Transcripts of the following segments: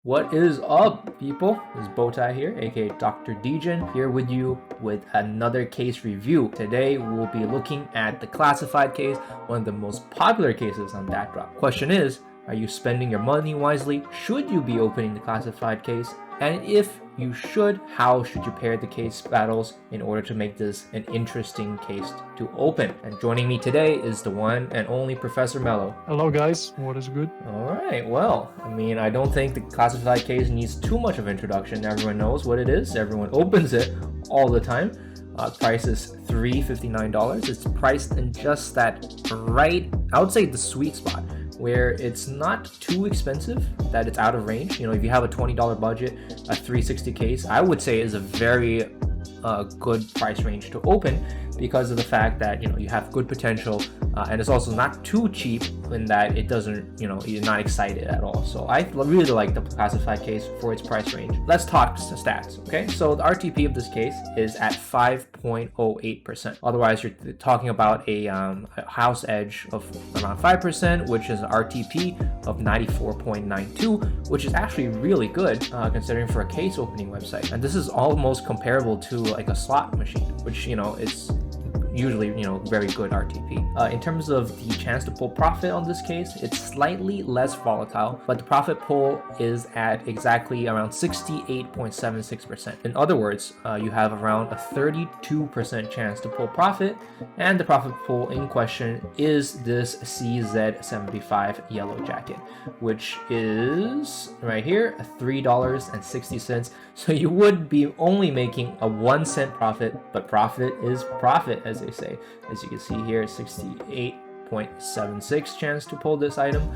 What is up, people? This is Bowtie here, aka Dr.Degen, here with you with another case review. Today, we'll be looking at the classified case, one of the most popular cases on DATDROP. Question is, are you spending your money wisely? Should you be opening the classified case? And if you should, how should you pair the case battles in order to make this an interesting case to open? And joining me today is the one and only Professor Mello. Hello guys, what is good? Alright, well, I don't think the classified case needs too much of introduction. Everyone knows what it is, everyone opens it all the time. Price is $359. It's priced in just that right, I would say the sweet spot, where it's not too expensive that it's out of range. If you have a $20 budget, a 360 case, I would say is a very good price range to open because of the fact that you have good potential, and it's also not too cheap in that it doesn't, you're not excited at all. So I really like the classified case for its price range. Let's talk stats, okay? So the RTP of this case is at 5.08%. Otherwise, you're talking about a house edge of around 5%, which is an RTP of 94.92, which is actually really good considering for a case opening website. And this is almost comparable to like a slot machine, which it's usually very good RTP. In terms of the chance to pull profit on this case, it's slightly less volatile, but the profit pull is at exactly around 68.76%. In other words, you have around a 32% chance to pull profit, and the profit pull in question is this CZ75 yellow jacket, which is right here $3.60. So you would be only making a 1 cent profit, but profit is profit, as they say. As you can see here, 68.76 chance to pull this item.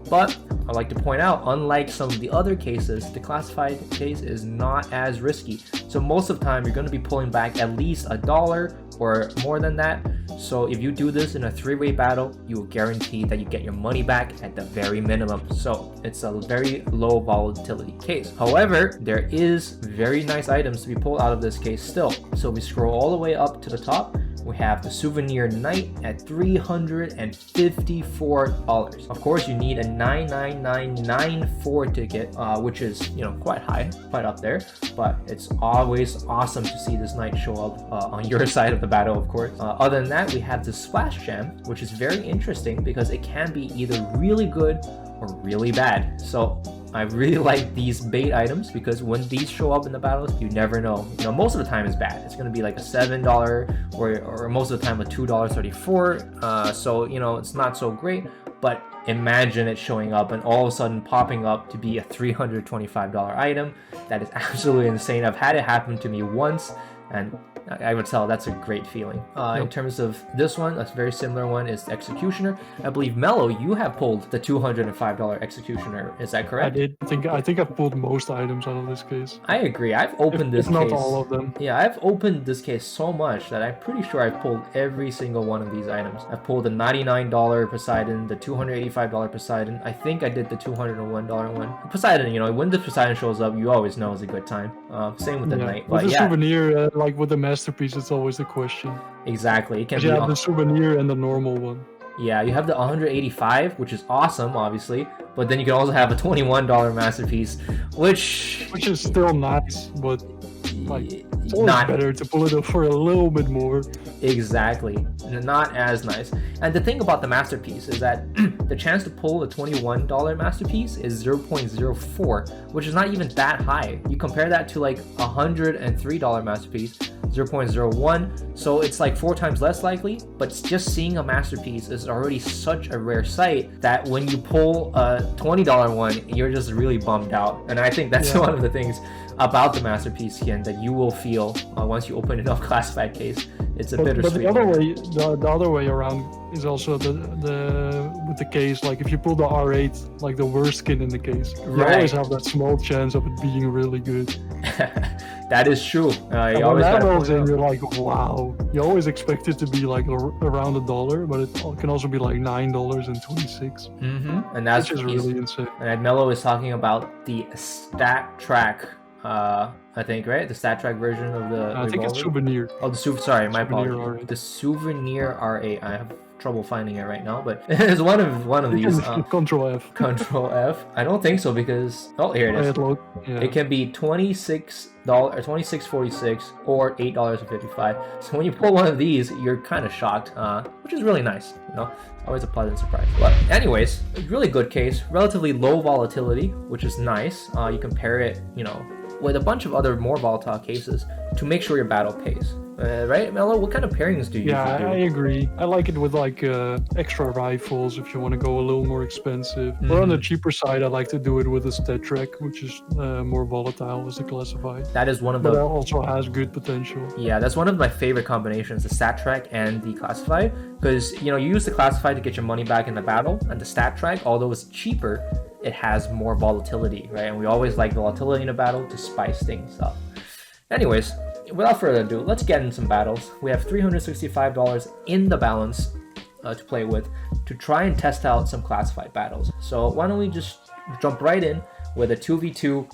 But I'd like to point out, unlike some of the other cases, the classified case is not as risky. So most of the time, you're going to be pulling back at least $1 or more than that. So if you do this in a three-way battle, you will guarantee that you get your money back at the very minimum. So it's a very low volatility case. However, there is very nice items to be pulled out of this case still. So we scroll all the way up to the top. We have the Souvenir Knight at $354. Of course, you need a 99994 ticket, which is quite high, quite up there. But it's always awesome to see this knight show up on your side of the battle, of course. Other than that, we have the Splash Gem, which is very interesting because it can be either really good or really bad. So I really like these bait items because when these show up in the battles, you never know. Most of the time it's bad. It's going to be like a $7 or most of the time a $2.34. So, it's not so great. But imagine it showing up and all of a sudden popping up to be a $325 item. That is absolutely insane. I've had it happen to me once, and I would tell that's a great feeling. In terms of this one, a very similar one is the Executioner. I believe, Mello, you have pulled the $205 Executioner. Is that correct? I did. I think I pulled most items out of this case. I agree. I've opened this case. Not all of them. Yeah, I've opened this case so much that I'm pretty sure I've pulled every single one of these items. I've pulled the $99 Poseidon, the $285 Poseidon. I think I did the $201 one. Poseidon, when the Poseidon shows up, you always know it's a good time. Same with the Knight. With the Souvenir, like with the Masterpiece, it's always the question. Exactly. It can be the Souvenir and the normal one. Yeah, you have the 185, which is awesome, obviously, but then you can also have a $21 Masterpiece, which is still nice, but it's always better to pull it up for a little bit more. Exactly, not as nice. And the thing about the Masterpiece is that the chance to pull a $21 Masterpiece is 0.04, which is not even that high. You compare that to like a $103 Masterpiece, 0.01, so it's like 4 times less likely. But just seeing a Masterpiece is already such a rare sight that when you pull a $20 one, you're just really bummed out. And I think that's one of the things about the Masterpiece skin that you will feel once you open enough classified case. It's a bittersweet. But the other way around is also with the case. Like if you pull the R8, like the worst skin in the case, you always have that small chance of it being really good. That is true. You always that rolls in, you're like, wow. You always expect it to be like around $1, but it can also be like $9.26. And that's just really insane. And Mello is talking about the Stat Track. I think, right? The Stat Track version of the I think it's Souvenir. Oh, sorry, my apologies. The Souvenir R8. I have trouble finding it right now, but it's one of these. Control F. Control F. I don't think so because here it is. Yeah. It can be $26 or $26.46 or $8.55. So when you pull one of these, you're kind of shocked, which is really nice. You know, it's always a pleasant surprise. But anyways, really good case, relatively low volatility, which is nice. You compare it, you know, with a bunch of other more volatile cases to make sure your battle pays. Right, Mello? What kind of pairings do you usually do? I agree. I like it with like extra rifles if you want to go a little more expensive. Or on the cheaper side, I like to do it with a stat track, which is more volatile as a classified. That is one of but the... that also has good potential. Yeah, that's one of my favorite combinations, the stat track and the classified. Because, you know, you use the classified to get your money back in the battle, and the stat track, although it's cheaper, it has more volatility, right? And we always like volatility in a battle to spice things up. Anyways, without further ado, let's get in some battles. We have $365 in the balance to play with to try and test out some classified battles. So why don't we just jump right in with a 2v2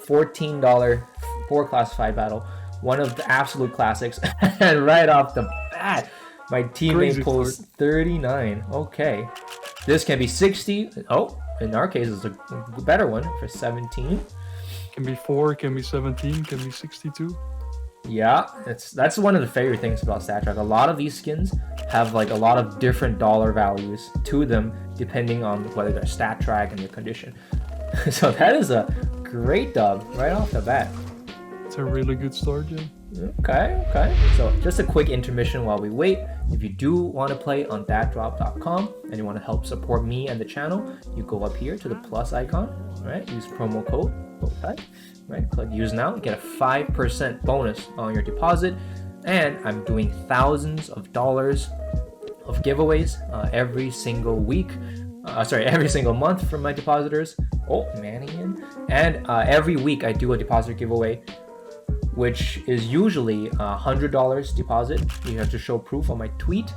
$14 for classified battle, one of the absolute classics. And right off the bat, my teammate pulls 39. Okay, this can be 60. Oh, in our case, it's a better one for 17. Can be 4, can be 17, can be 62. Yeah, that's one of the favorite things about stat track. A lot of these skins have like a lot of different dollar values to them depending on whether they're stat track and their condition. So that is a great dub right off the bat. It's a really good start, Jay. Okay. So just a quick intermission while we wait. If you do want to play on datdrop.com and you want to help support me and the channel, you go up here to the plus icon, right? Use promo code BOWTIE, right? Click use now, get a 5% bonus on your deposit. And I'm doing thousands of dollars of giveaways every single week. Every single month from my depositors. Oh, Mannion. And every week I do a depositor giveaway, which is usually $100 deposit. You have to show proof on my tweet,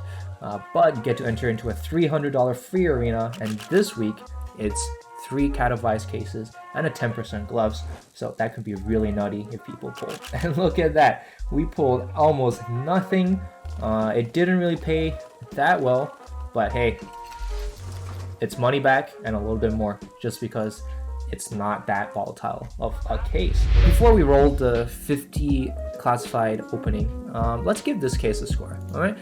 but you get to enter into a $300 free arena. And this week, it's 3 Cat of Vice cases and a 10% gloves. So that could be really nutty if people pull. And look at that. We pulled almost nothing. It didn't really pay that well, but hey, it's money back and a little bit more just because it's not that volatile of a case. Before we roll the 50 classified opening, let's give this case a score, all right?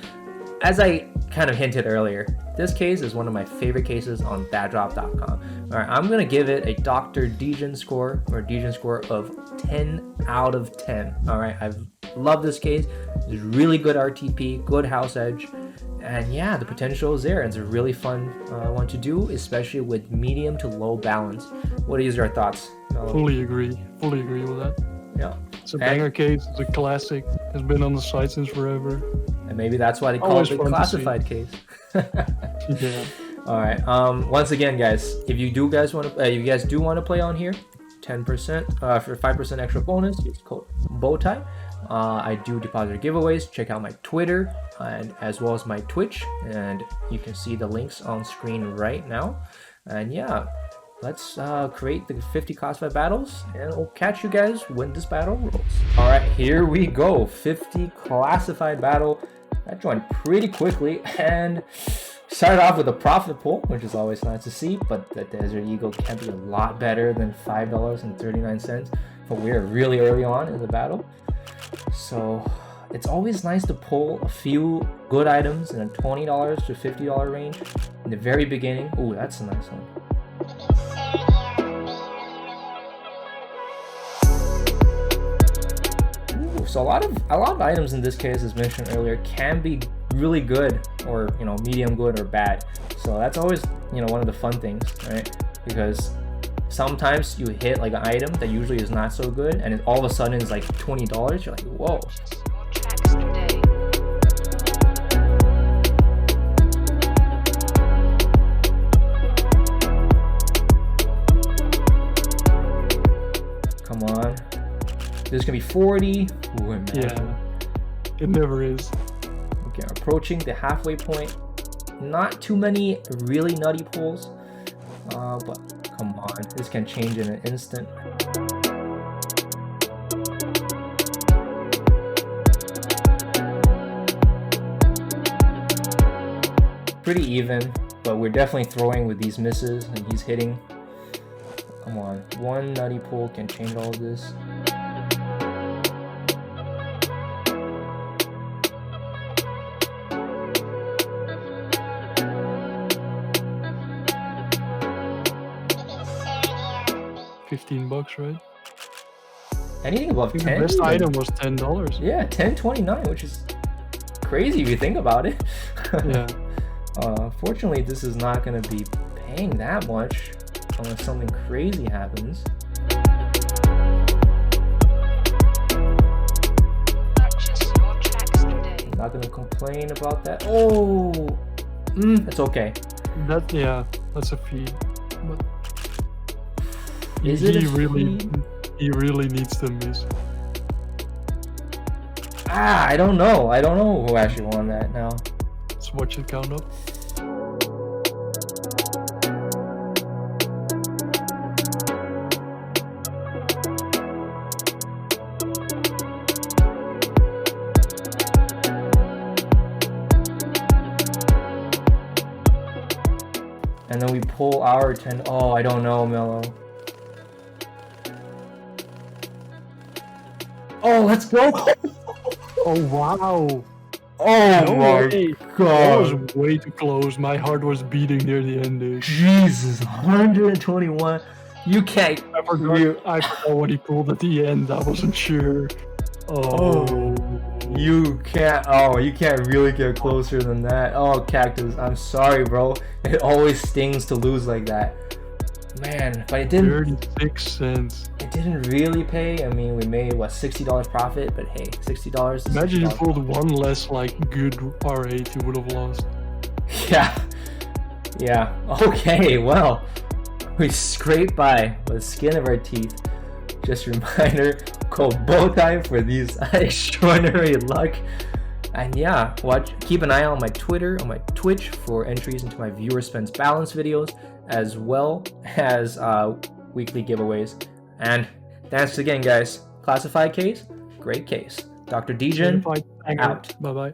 As I kind of hinted earlier, this case is one of my favorite cases on datdrop.com. All right, I'm gonna give it a Dr.Degen score or Degen score of 10 out of 10. All right, I love this case. It's really good RTP, good house edge. And yeah, the potential is there. It's a really fun one to do, especially with medium to low balance. What are your thoughts? Fully agree with that. Yeah. It's a banger case, it's a classic, it's been on the site since forever. And maybe that's why they call it the classified case. Yeah. All right. Once again, guys, if you guys do want to play on here, 10% for 5% extra bonus, use code BOWTIE. I do depositor giveaways. Check out my Twitter and as well as my Twitch, and you can see the links on screen right now. And yeah, let's create the 50 classified battles, and we'll catch you guys when this battle rolls. All right, here we go. 50 classified battle. That joined pretty quickly and started off with a profit pool, which is always nice to see, but the Desert Eagle can be a lot better than $5.39, but we're really early on in the battle. So it's always nice to pull a few good items in a $20 to $50 range in the very beginning. Ooh, that's a nice one. Ooh, so a lot of items in this case, as mentioned earlier, can be really good or medium good or bad. So that's always one of the fun things, right? Because sometimes you hit like an item that usually is not so good, and all of a sudden it's like $20. You're like, whoa. Come on. This is gonna be 40. Ooh, imagine. Yeah, it never is. Okay, approaching the halfway point. Not too many really nutty pulls, but come on, this can change in an instant. pretty even, but we're definitely throwing with these misses, and he's hitting. Come on, one nutty pull can change all of this. $15, right? Anything above 10. The best item was $10. Yeah, 10.29, which is crazy if you think about it. Yeah. Fortunately, this is not going to be paying that much unless something crazy happens. I'm not going to complain about that. Oh, it's okay. That's a fee. But Is it he a really, fee? he really needs to miss. I don't know. I don't know who actually won that now. Let's watch it count up. And then we pull our 10. Oh, I don't know, Mello. Oh, let's go. Oh, wow. Oh No my way. That god. was way too close. My heart was beating near the end, dude. Jesus, 121. You can't. I forgot what he pulled at the end. I wasn't sure. You can't. Oh, you can't really get closer than that. Oh, Cactus, I'm sorry, bro. It always stings to lose like that. Man, but it didn't. 36 cents. It didn't really pay. I mean, we made what, $60 profit, but hey, $60. Imagine you $60. pulled one less like good R8, you would have lost. Yeah. Yeah. Okay. Well, we scraped by with the skin of our teeth. Just a reminder, code bowtie for these extraordinary luck. And yeah, keep an eye out on my Twitter, on my Twitch for entries into my viewer spends balance videos, as well as weekly giveaways. And thanks again, guys. Classified case, great case. Dr.Degen, out. Bye bye.